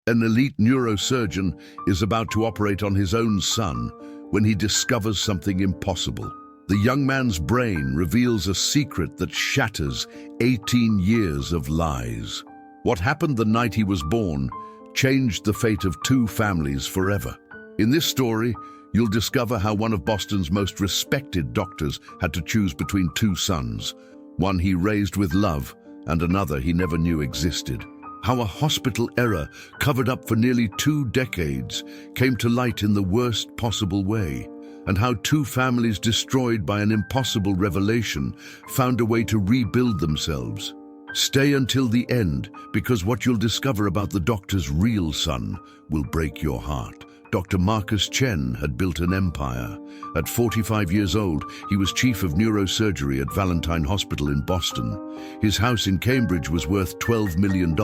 An elite neurosurgeon is about to operate on his own son when he discovers something impossible. The young man's brain reveals a secret that shatters 18 years of lies. What happened the night he was born changed the fate of two families forever. In this story, you'll discover how one of Boston's most respected doctors had to choose between two sons, one he raised with love and another he never knew existed. How a hospital error covered up for nearly 2 decades came to light in the worst possible way, and how two families destroyed by an impossible revelation found a way to rebuild themselves. Stay until the end, because what you'll discover about the doctor's real son will break your heart. Dr. Marcus Chen had built an empire. At 45 years old, he was chief of neurosurgery at Valentine Hospital in Boston. His house in Cambridge was worth $12 million.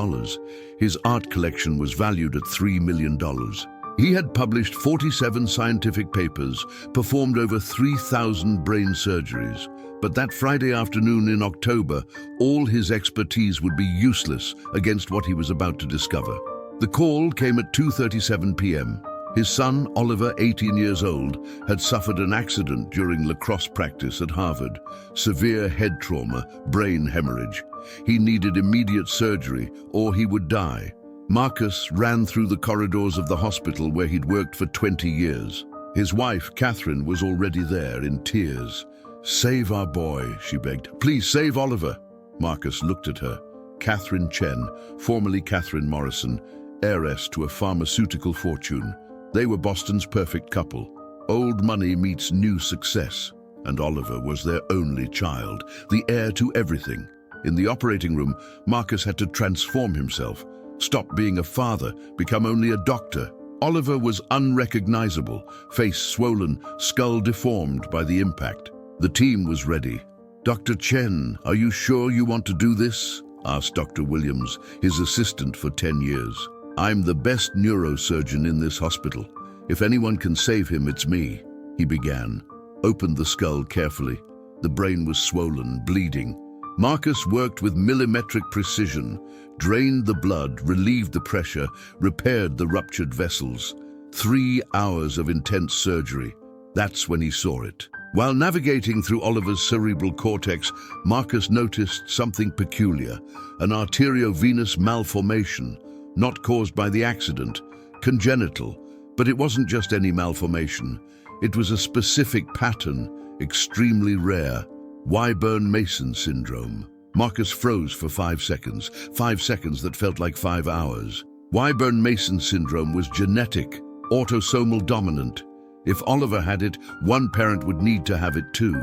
His art collection was valued at $3 million. He had published 47 scientific papers, performed over 3,000 brain surgeries. But that Friday afternoon in October, all his expertise would be useless against what he was about to discover. The call came at 2:37 p.m. His son, Oliver, 18 years old, had suffered an accident during lacrosse practice at Harvard. Severe head trauma, brain hemorrhage. He needed immediate surgery or he would die. Marcus ran through the corridors of the hospital where he'd worked for 20 years. His wife, Catherine, was already there in tears. "Save our boy," she begged. "Please save Oliver." Marcus looked at her. Catherine Chen, formerly Catherine Morrison, heiress to a pharmaceutical fortune. They were Boston's perfect couple. Old money meets new success. And Oliver was their only child, the heir to everything. In the operating room, Marcus had to transform himself. Stop being a father, become only a doctor. Oliver was unrecognizable, face swollen, skull deformed by the impact. The team was ready. "Dr. Chen, are you sure you want to do this?" asked Dr. Williams, his assistant for 10 years. "I'm the best neurosurgeon in this hospital. If anyone can save him, it's me," he began. Opened the skull carefully. The brain was swollen, bleeding. Marcus worked with millimetric precision, drained the blood, relieved the pressure, repaired the ruptured vessels. 3 hours of intense surgery. That's when he saw it. While navigating through Oliver's cerebral cortex, Marcus noticed something peculiar, an arteriovenous malformation, not caused by the accident, congenital. But it wasn't just any malformation. It was a specific pattern, extremely rare. Wyburn-Mason syndrome. Marcus froze for 5 seconds, 5 seconds that felt like 5 hours. Wyburn-Mason syndrome was genetic, autosomal dominant. If Oliver had it, one parent would need to have it too.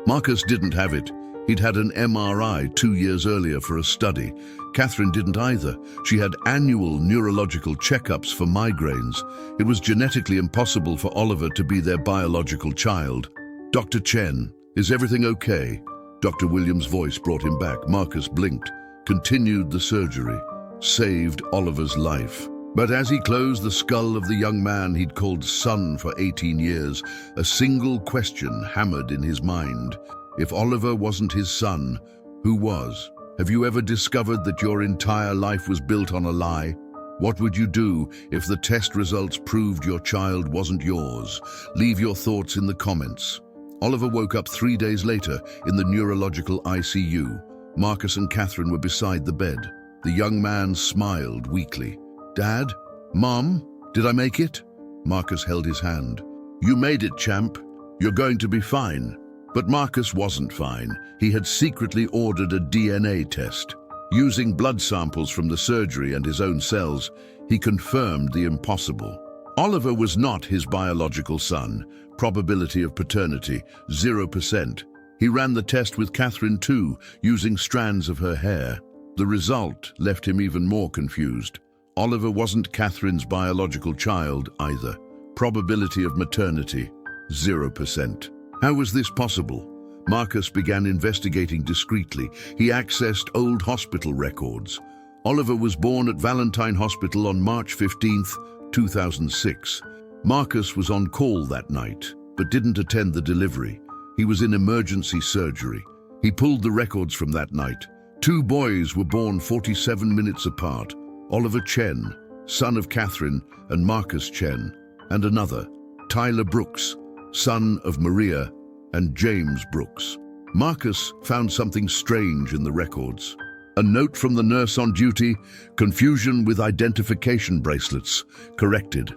Marcus didn't have it. He'd had an MRI 2 years earlier for a study. Catherine didn't either. She had annual neurological checkups for migraines. It was genetically impossible for Oliver to be their biological child. "Dr. Chen, is everything okay?" Dr. Williams' voice brought him back. Marcus blinked, continued the surgery, saved Oliver's life. But as he closed the skull of the young man he'd called son for 18 years, a single question hammered in his mind. If Oliver wasn't his son, who was? Have you ever discovered that your entire life was built on a lie? What would you do if the test results proved your child wasn't yours? Leave your thoughts in the comments. Oliver woke up 3 days later in the neurological ICU. Marcus and Catherine were beside the bed. The young man smiled weakly. "Dad? Mom? Did I make it?" Marcus held his hand. "You made it, champ. You're going to be fine." But Marcus wasn't fine. He had secretly ordered a DNA test. Using blood samples from the surgery and his own cells, he confirmed the impossible. Oliver was not his biological son. Probability of paternity, 0%. He ran the test with Catherine too, using strands of her hair. The result left him even more confused. Oliver wasn't Catherine's biological child either. Probability of maternity, 0%. How was this possible? Marcus began investigating discreetly. He accessed old hospital records. Oliver was born at Valentine Hospital on March 15, 2006. Marcus was on call that night, but didn't attend the delivery. He was in emergency surgery. He pulled the records from that night. 2 boys were born 47 minutes apart. Oliver Chen, son of Catherine and Marcus Chen, and another, Tyler Brooks, son of Maria and James Brooks. Marcus found something strange in the records. A note from the nurse on duty, confusion with identification bracelets. Corrected.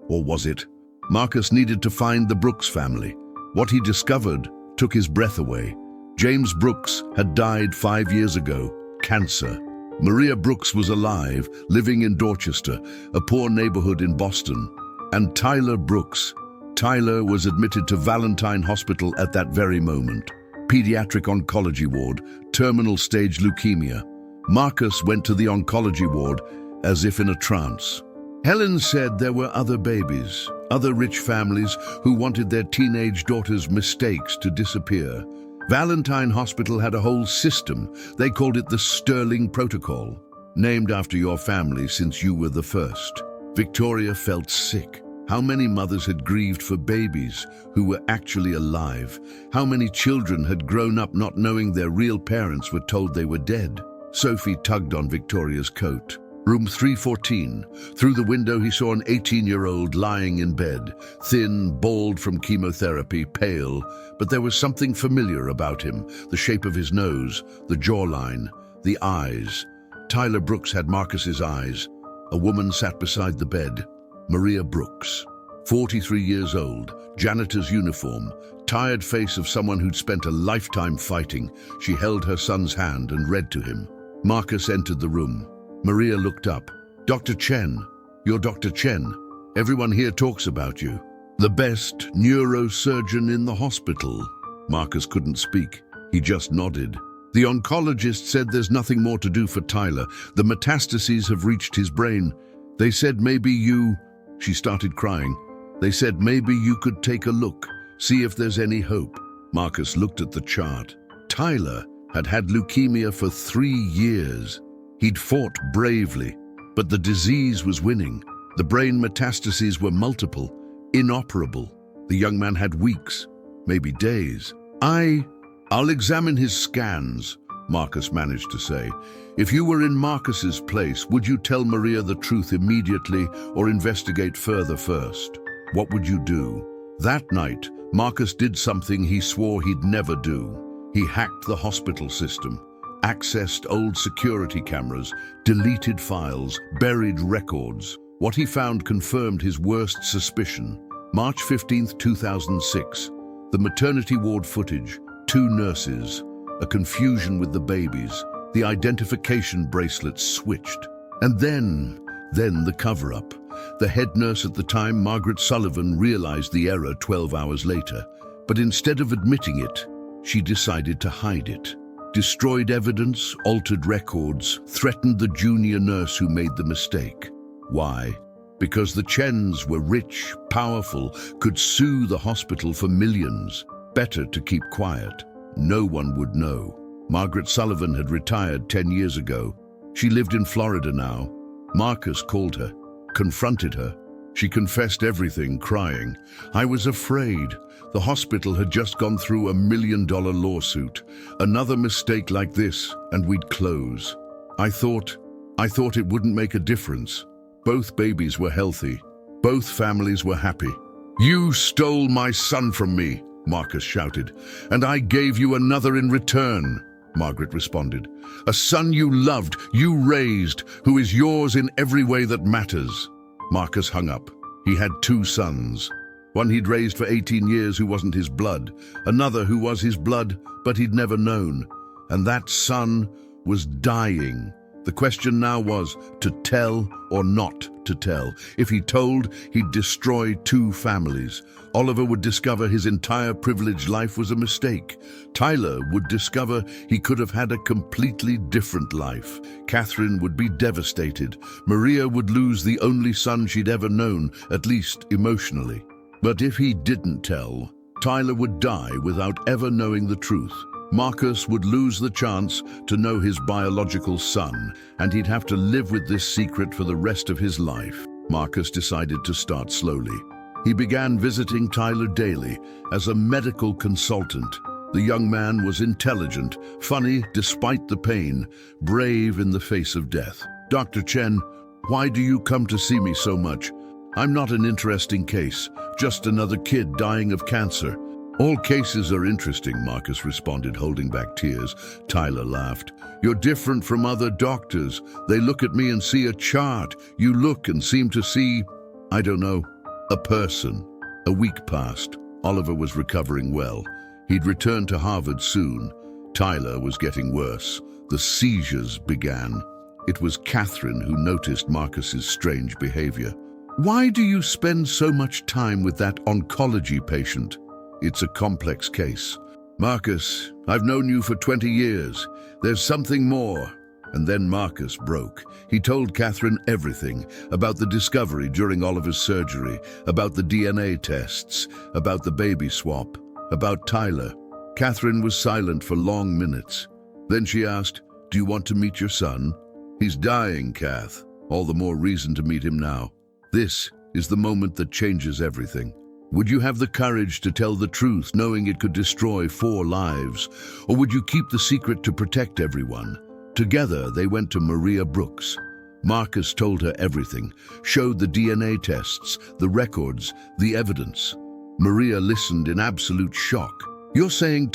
Or was it? Marcus needed to find the Brooks family. What he discovered took his breath away. James Brooks had died 5 years ago, cancer. Maria Brooks was alive, living in Dorchester, a poor neighborhood in Boston. And Tyler Brooks. Tyler was admitted to Valentine Hospital at that very moment. Pediatric oncology ward, terminal stage leukemia. Marcus went to the oncology ward as if in a trance. Helen said there were other babies, other rich families who wanted their teenage daughter's mistakes to disappear. Valentine Hospital had a whole system. They called it the Sterling Protocol, named after your family since you were the first. Victoria felt sick. How many mothers had grieved for babies who were actually alive? How many children had grown up not knowing their real parents were told they were dead? Sophie tugged on Victoria's coat. Room 314. Through the window he saw an 18-year-old lying in bed, thin, bald from chemotherapy, pale, but there was something familiar about him, the shape of his nose, the jawline, the eyes. Tyler Brooks had Marcus's eyes. A woman sat beside the bed. Maria Brooks, 43 years old, janitor's uniform, tired face of someone who'd spent a lifetime fighting. She held her son's hand and read to him. Marcus entered the room. Maria looked up. Dr. Chen, you're Dr. Chen. Everyone here talks about you. The best neurosurgeon in the hospital. Marcus couldn't speak. He just nodded. The oncologist said there's nothing more to do for Tyler. The metastases have reached his brain. They said maybe you... She started crying. They said maybe you could take a look, see if there's any hope. Marcus looked at the chart. Tyler had had leukemia for 3 years. He'd fought bravely, but the disease was winning. The brain metastases were multiple, inoperable. The young man had weeks, maybe days. I'll examine his scans, Marcus managed to say. If you were in Marcus's place, would you tell Maria the truth immediately or investigate further first? What would you do? That night, Marcus did something he swore he'd never do. He hacked the hospital system, accessed old security cameras, deleted files, buried records. What he found confirmed his worst suspicion. March 15, 2006. The maternity ward footage, 2 nurses, a confusion with the babies, the identification bracelets switched. And then the cover-up. The head nurse at the time, Margaret Sullivan, realized the error 12 hours later. But instead of admitting it, she decided to hide it. Destroyed evidence, altered records, threatened the junior nurse who made the mistake. Why? Because the Chens were rich, powerful, could sue the hospital for millions. Better to keep quiet. No one would know. Margaret Sullivan had retired 10 years ago. She lived in Florida now. Marcus called her, confronted her. She confessed everything, crying. I was afraid. The hospital had just gone through $1 million lawsuit. Another mistake like this, and we'd close. I thought it wouldn't make a difference. Both babies were healthy. Both families were happy. You stole my son from me, Marcus shouted, and I gave you another in return, Margaret responded. A son you loved, you raised, who is yours in every way that matters. Marcus hung up. He had 2 sons. One he'd raised for 18 years who wasn't his blood. Another who was his blood, but he'd never known. And that son was dying. The question now was to tell or not to tell. If he told, he'd destroy 2 families. Oliver would discover his entire privileged life was a mistake. Tyler would discover he could have had a completely different life. Catherine would be devastated. Maria would lose the only son she'd ever known, at least emotionally. But if he didn't tell, Tyler would die without ever knowing the truth. Marcus would lose the chance to know his biological son, and he'd have to live with this secret for the rest of his life. Marcus decided to start slowly. He began visiting Tyler daily as a medical consultant. The young man was intelligent, funny despite the pain, brave in the face of death. Dr. Chen, Why do you come to see me so much? I'm not an interesting case, just another kid dying of cancer. All cases are interesting, Marcus responded, holding back tears. Tyler laughed. You're different from other doctors. They look at me and see a chart. You look and seem to see, I don't know, a person. A week passed. Oliver was recovering well. He'd return to Harvard soon. Tyler was getting worse. The seizures began. It was Catherine who noticed Marcus's strange behavior. Why do you spend so much time with that oncology patient? It's a complex case. Marcus, I've known you for 20 years. There's something more. And then Marcus broke. He told Catherine everything about the discovery during Oliver's surgery, about the DNA tests, about the baby swap, about Tyler. Catherine was silent for long minutes. Then she asked, do you want to meet your son? He's dying, Kath. All the more reason to meet him now. This is the moment that changes everything. Would you have the courage to tell the truth, knowing it could destroy 4 lives? Or would you keep the secret to protect everyone? Together, they went to Maria Brooks. Marcus told her everything, showed the DNA tests, the records, the evidence. Maria listened in absolute shock. You're saying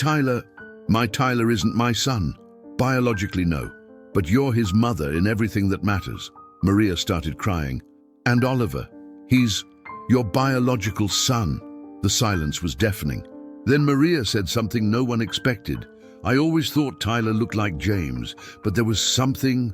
my Tyler isn't my son? Biologically, no. But you're his mother in everything that matters. Maria started crying. And Oliver, he's your biological son. The silence was deafening. Then Maria said something no one expected. I always thought Tyler looked like James, but there was something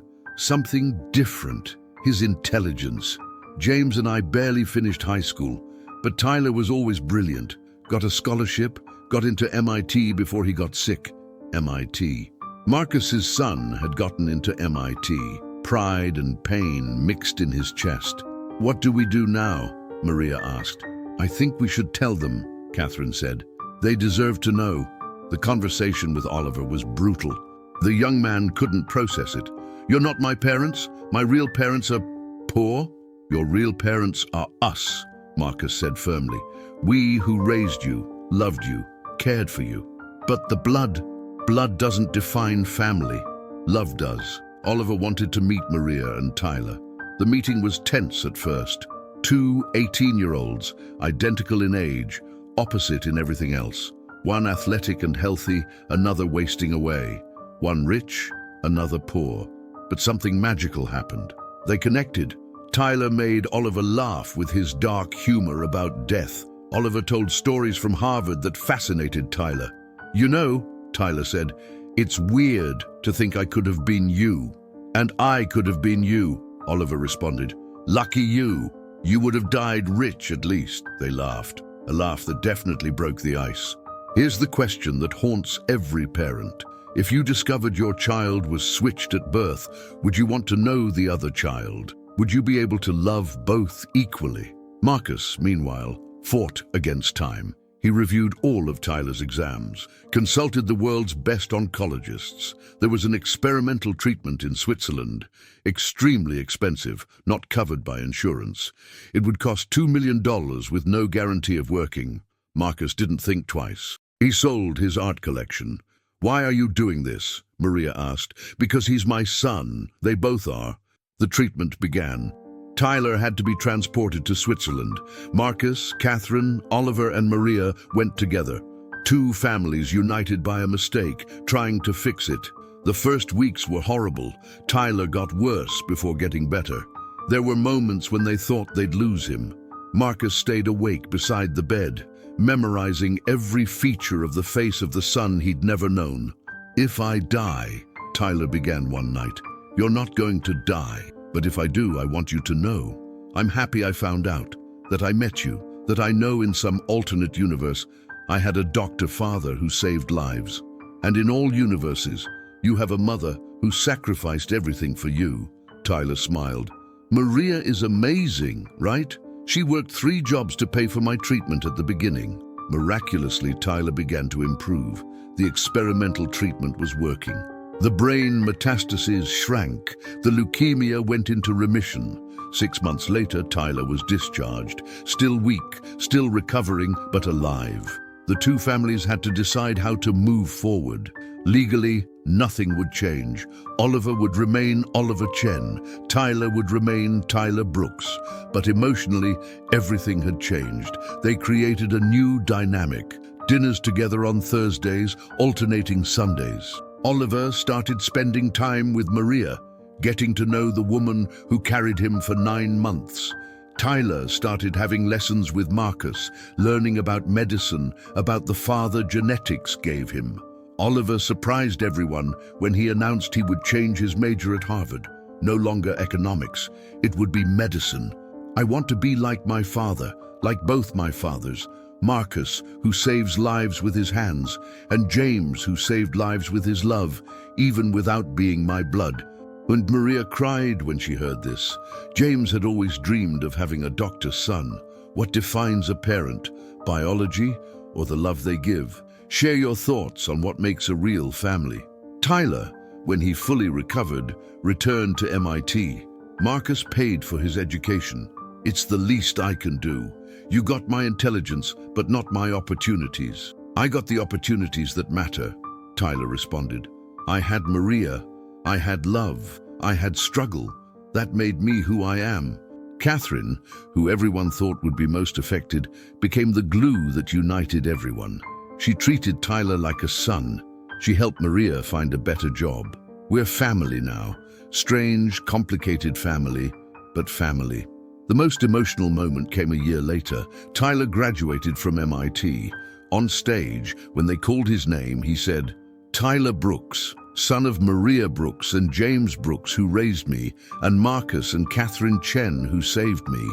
different. His intelligence. James and I barely finished high school, but Tyler was always brilliant. Got a scholarship, got into MIT before he got sick. MIT. Marcus's son had gotten into MIT. Pride and pain mixed in his chest. What do we do now? Maria asked. I think we should tell them, Catherine said. They deserve to know. The conversation with Oliver was brutal. The young man couldn't process it. You're not my parents. My real parents are poor. Your real parents are us, Marcus said firmly. We who raised you, loved you, cared for you. But the blood doesn't define family. Love does. Oliver wanted to meet Maria and Tyler. The meeting was tense at first. 2 18-year-olds, identical in age, opposite in everything else. One athletic and healthy, another wasting away. One rich, another poor. But something magical happened. They connected. Tyler made Oliver laugh with his dark humor about death. Oliver told stories from Harvard that fascinated Tyler. You know, Tyler said, it's weird to think I could have been you. And I could have been you, Oliver responded. Lucky you. You would have died rich at least, they laughed. A laugh that definitely broke the ice. Here's the question that haunts every parent. If you discovered your child was switched at birth, would you want to know the other child? Would you be able to love both equally? Marcus, meanwhile, fought against time. He reviewed all of Tyler's exams, consulted the world's best oncologists. There was an experimental treatment in Switzerland, extremely expensive, not covered by insurance. It would cost $2 million with no guarantee of working. Marcus didn't think twice. He sold his art collection. Why are you doing this? Maria asked. Because he's my son. They both are. The treatment began. Tyler had to be transported to Switzerland. Marcus, Catherine, Oliver, and Maria went together. 2 families united by a mistake, trying to fix it. The first weeks were horrible. Tyler got worse before getting better. There were moments when they thought they'd lose him. Marcus stayed awake beside the bed, memorizing every feature of the face of the son he'd never known. If I die, Tyler began one night, you're not going to die. But if I do, I want you to know. I'm happy I found out, that I met you, that I know in some alternate universe, I had a doctor father who saved lives. And in all universes, you have a mother who sacrificed everything for you. Tyler smiled. Maria is amazing, right? She worked 3 jobs to pay for my treatment at the beginning. Miraculously, Tyler began to improve. The experimental treatment was working. The brain metastases shrank. The leukemia went into remission. 6 months later, Tyler was discharged. Still weak, still recovering, but alive. The 2 families had to decide how to move forward. Legally, nothing would change. Oliver would remain Oliver Chen. Tyler would remain Tyler Brooks. But emotionally, everything had changed. They created a new dynamic. Dinners together on Thursdays, alternating Sundays. Oliver started spending time with Maria, getting to know the woman who carried him for 9 months. Tyler started having lessons with Marcus, learning about medicine, about the father genetics gave him. Oliver surprised everyone when he announced he would change his major at Harvard. No longer economics, it would be medicine. I want to be like my father, like both my fathers. Marcus, who saves lives with his hands, and James, who saved lives with his love, even without being my blood. And Maria cried when she heard this. James had always dreamed of having a doctor's son. What defines a parent? Biology or the love they give? Share your thoughts on what makes a real family. Tyler, when he fully recovered, returned to MIT. Marcus paid for his education. It's the least I can do. You got my intelligence, but not my opportunities. I got the opportunities that matter, Tyler responded. I had Maria. I had love. I had struggle. That made me who I am. Catherine, who everyone thought would be most affected, became the glue that united everyone. She treated Tyler like a son. She helped Maria find a better job. We're family now. Strange, complicated family, but family. The most emotional moment came a year later. Tyler graduated from MIT. On stage, when they called his name, he said, "Tyler Brooks, son of Maria Brooks and James Brooks, who raised me, and Marcus and Catherine Chen, who saved me."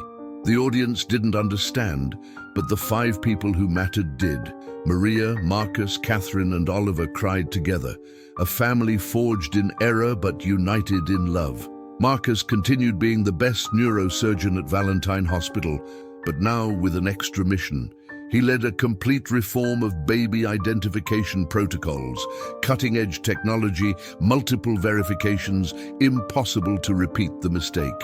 The audience didn't understand, but the 5 people who mattered did. Maria, Marcus, Catherine, and Oliver cried together. A family forged in error but united in love. Marcus continued being the best neurosurgeon at Valentine Hospital, but now with an extra mission. He led a complete reform of baby identification protocols, cutting-edge technology, multiple verifications, impossible to repeat the mistake.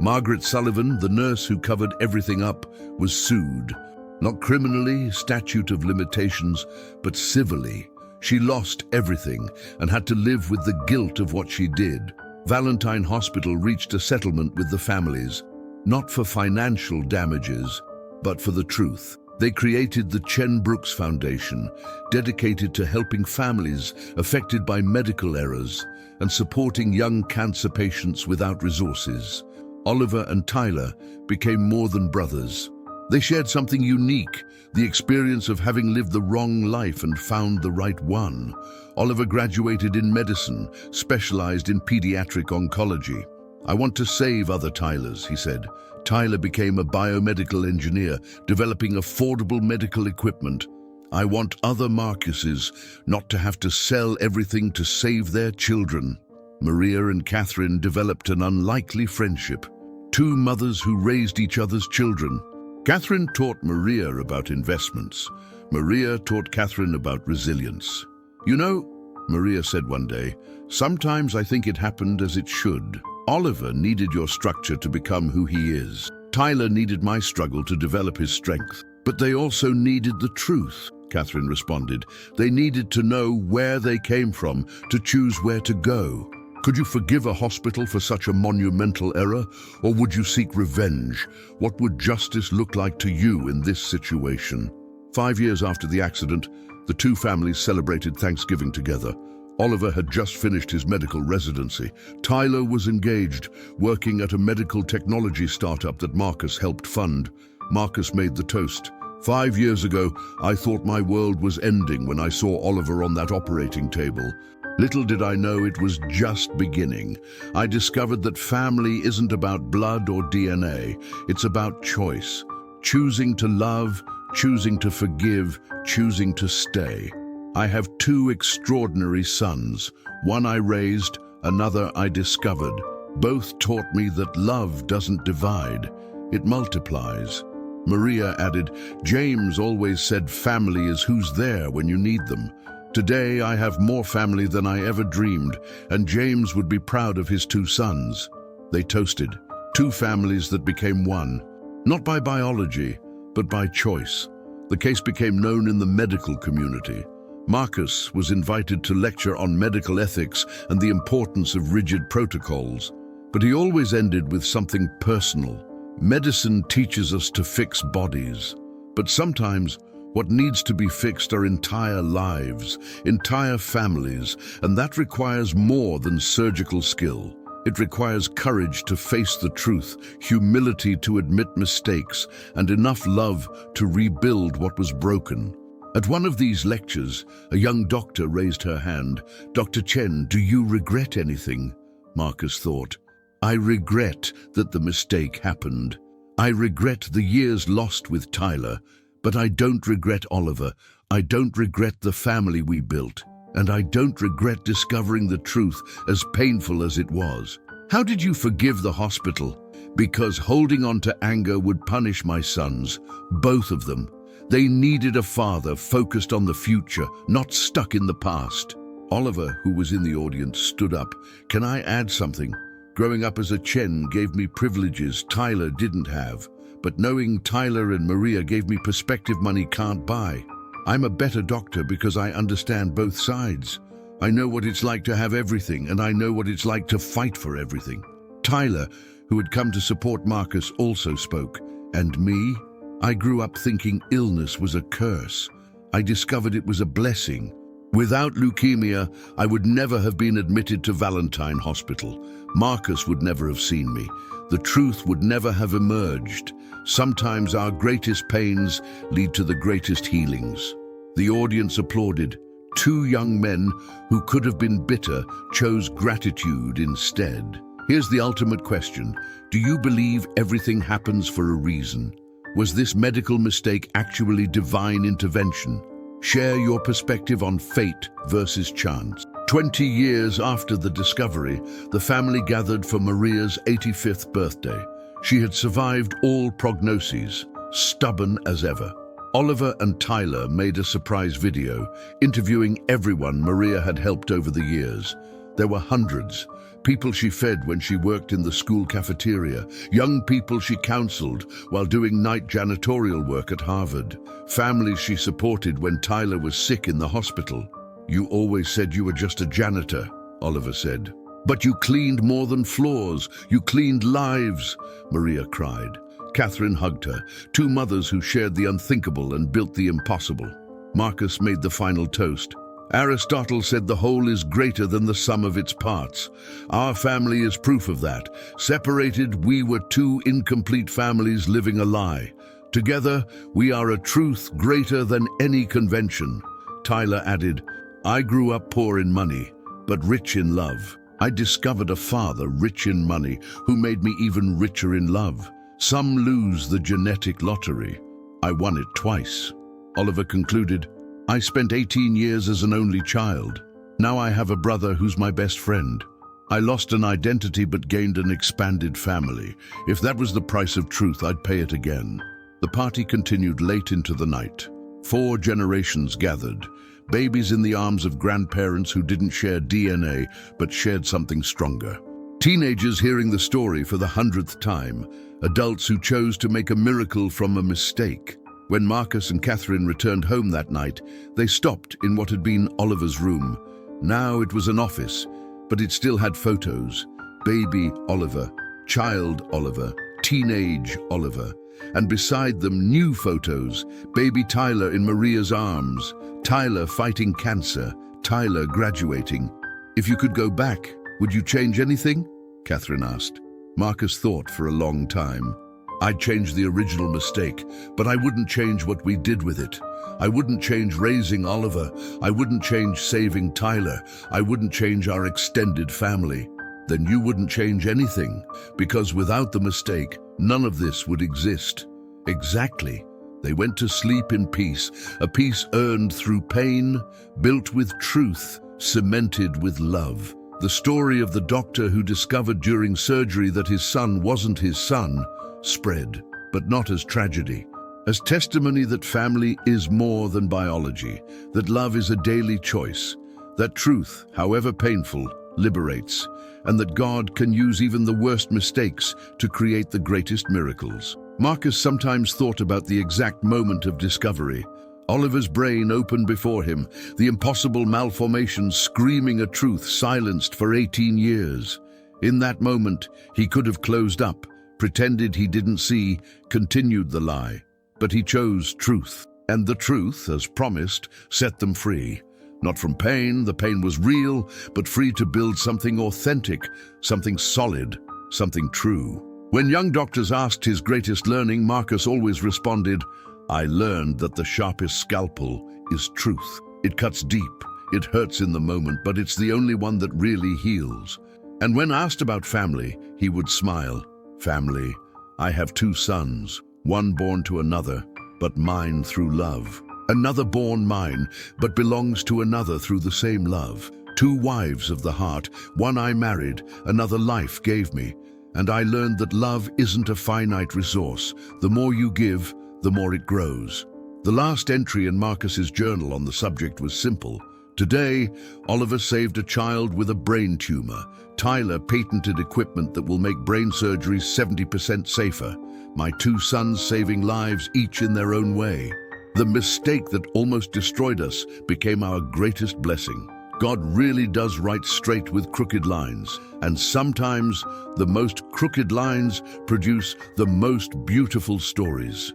Margaret Sullivan, the nurse who covered everything up, was sued. Not criminally, statute of limitations, but civilly. She lost everything and had to live with the guilt of what she did. Valentine Hospital reached a settlement with the families, not for financial damages, but for the truth. They created the Chen Brooks Foundation, dedicated to helping families affected by medical errors and supporting young cancer patients without resources. Oliver and Tyler became more than brothers. They shared something unique, the experience of having lived the wrong life and found the right one. Oliver graduated in medicine, specialized in pediatric oncology. "I want to save other Tylers," he said. Tyler became a biomedical engineer, developing affordable medical equipment. "I want other Marcuses not to have to sell everything to save their children." Maria and Catherine developed an unlikely friendship. 2 mothers who raised each other's children. Catherine taught Maria about investments. Maria taught Catherine about resilience. "You know," Maria said one day, "sometimes I think it happened as it should. Oliver needed your structure to become who he is. Tyler needed my struggle to develop his strength. But they also needed the truth," Catherine responded. "They needed to know where they came from, to choose where to go. Could you forgive a hospital for such a monumental error, or would you seek revenge? What would justice look like to you in this situation?" 5 years after the accident, the 2 families celebrated Thanksgiving together. Oliver had just finished his medical residency. Tyler was engaged, working at a medical technology startup that Marcus helped fund. Marcus made the toast. 5 years ago, I thought my world was ending when I saw Oliver on that operating table. Little did I know it was just beginning. I discovered that family isn't about blood or DNA. It's about choice. Choosing to love, choosing to forgive, choosing to stay. I have 2 extraordinary sons. One I raised, another I discovered. Both taught me that love doesn't divide, it multiplies. Maria added, "James always said family is who's there when you need them. Today I have more family than I ever dreamed, and James would be proud of his 2 sons." They toasted, 2 families that became one, not by biology, but by choice. The case became known in the medical community. Marcus was invited to lecture on medical ethics and the importance of rigid protocols, but he always ended with something personal. Medicine teaches us to fix bodies, but sometimes what needs to be fixed are entire lives, entire families, and that requires more than surgical skill. It requires courage to face the truth, humility to admit mistakes, and enough love to rebuild what was broken. At one of these lectures, a young doctor raised her hand. "Dr. Chen, do you regret anything?" Marcus thought. "I regret that the mistake happened. I regret the years lost with Tyler, but I don't regret Oliver. I don't regret the family we built, and I don't regret discovering the truth, as painful as it was." "How did you forgive the hospital?" "Because holding on to anger would punish my sons, both of them. They needed a father focused on the future, not stuck in the past." Oliver, who was in the audience, stood up. "Can I add something? Growing up as a Chen gave me privileges Tyler didn't have, but knowing Tyler and Maria gave me perspective money can't buy. I'm a better doctor because I understand both sides. I know what it's like to have everything, and I know what it's like to fight for everything." Tyler, who had come to support Marcus, also spoke. "And me? I grew up thinking illness was a curse. I discovered it was a blessing. Without leukemia, I would never have been admitted to Valentine Hospital. Marcus would never have seen me. The truth would never have emerged. Sometimes our greatest pains lead to the greatest healings." The audience applauded. Two young men who could have been bitter chose gratitude instead. Here's the ultimate question. Do you believe everything happens for a reason? Was this medical mistake actually divine intervention? Share your perspective on fate versus chance. 20 years after the discovery, the family gathered for Maria's 85th birthday. She had survived all prognoses, stubborn as ever. Oliver and Tyler made a surprise video, interviewing everyone Maria had helped over the years. There were hundreds. People she fed when she worked in the school cafeteria, young people she counseled while doing night janitorial work at Harvard, families she supported when Tyler was sick in the hospital. "You always said you were just a janitor," Oliver said. "But you cleaned more than floors. You cleaned lives," Maria cried. Catherine hugged her, two mothers who shared the unthinkable and built the impossible. Marcus made the final toast. "Aristotle said the whole is greater than the sum of its parts. Our family is proof of that. Separated, we were two incomplete families living a lie. Together, we are a truth greater than any convention." Tyler added, "I grew up poor in money, but rich in love. I discovered a father rich in money who made me even richer in love. Some lose the genetic lottery. I won it twice." Oliver concluded, "I spent 18 years as an only child. Now I have a brother who's my best friend. I lost an identity but gained an expanded family. If that was the price of truth, I'd pay it again." The party continued late into the night. 4 generations gathered. Babies in the arms of grandparents who didn't share DNA but shared something stronger. Teenagers hearing the story for the 100th time. Adults who chose to make a miracle from a mistake. When Marcus and Catherine returned home that night, they stopped in what had been Oliver's room. Now it was an office, but it still had photos. Baby Oliver, child Oliver, teenage Oliver. And beside them, new photos. Baby Tyler in Maria's arms, Tyler fighting cancer, Tyler graduating. "If you could go back, would you change anything?" Catherine asked. Marcus thought for a long time. "I'd change the original mistake, but I wouldn't change what we did with it. I wouldn't change raising Oliver. I wouldn't change saving Tyler. I wouldn't change our extended family." "Then you wouldn't change anything, because without the mistake, none of this would exist." Exactly. They went to sleep in peace, a peace earned through pain, built with truth, cemented with love. The story of the doctor who discovered during surgery that his son wasn't his son spread, but not as tragedy, as testimony that family is more than biology, that love is a daily choice, that truth, however painful, liberates, and that God can use even the worst mistakes to create the greatest miracles. Marcus sometimes thought about the exact moment of discovery. Oliver's brain opened before him, the impossible malformation screaming a truth silenced for 18 years. In that moment, he could have closed up, pretended he didn't see, continued the lie. But he chose truth. And the truth, as promised, set them free. Not from pain, the pain was real, but free to build something authentic, something solid, something true. When young doctors asked his greatest learning, Marcus always responded, "I learned that the sharpest scalpel is truth. It cuts deep, it hurts in the moment, but it's the only one that really heals." And when asked about family, he would smile. "Family, I have 2 sons, one born to another, but mine through love. Another born mine, but belongs to another through the same love. 2 wives of the heart, one I married, another life gave me. And I learned that love isn't a finite resource. The more you give, the more it grows." The last entry in Marcus's journal on the subject was simple. Today, Oliver saved a child with a brain tumor. Tyler patented equipment that will make brain surgery 70% safer. My 2 sons saving lives, each in their own way. The mistake that almost destroyed us became our greatest blessing. God really does write straight with crooked lines, and sometimes the most crooked lines produce the most beautiful stories.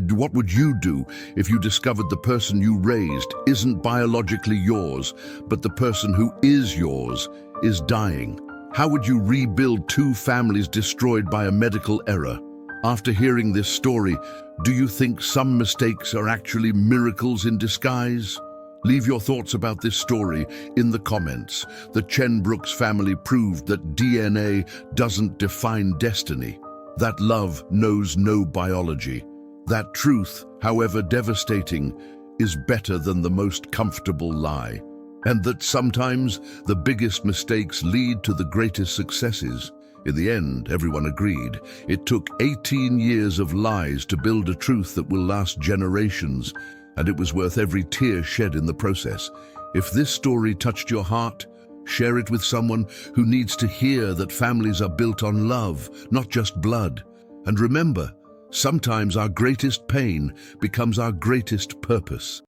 What would you do if you discovered the person you raised isn't biologically yours, but the person who is yours is dying? How would you rebuild 2 families destroyed by a medical error? After hearing this story, do you think some mistakes are actually miracles in disguise? Leave your thoughts about this story in the comments. The Chen Brooks family proved that DNA doesn't define destiny, that love knows no biology, that truth, however devastating, is better than the most comfortable lie, and that sometimes the biggest mistakes lead to the greatest successes. In the end, everyone agreed. It took 18 years of lies to build a truth that will last generations, and it was worth every tear shed in the process. If this story touched your heart, share it with someone who needs to hear that families are built on love, not just blood. And remember, sometimes our greatest pain becomes our greatest purpose.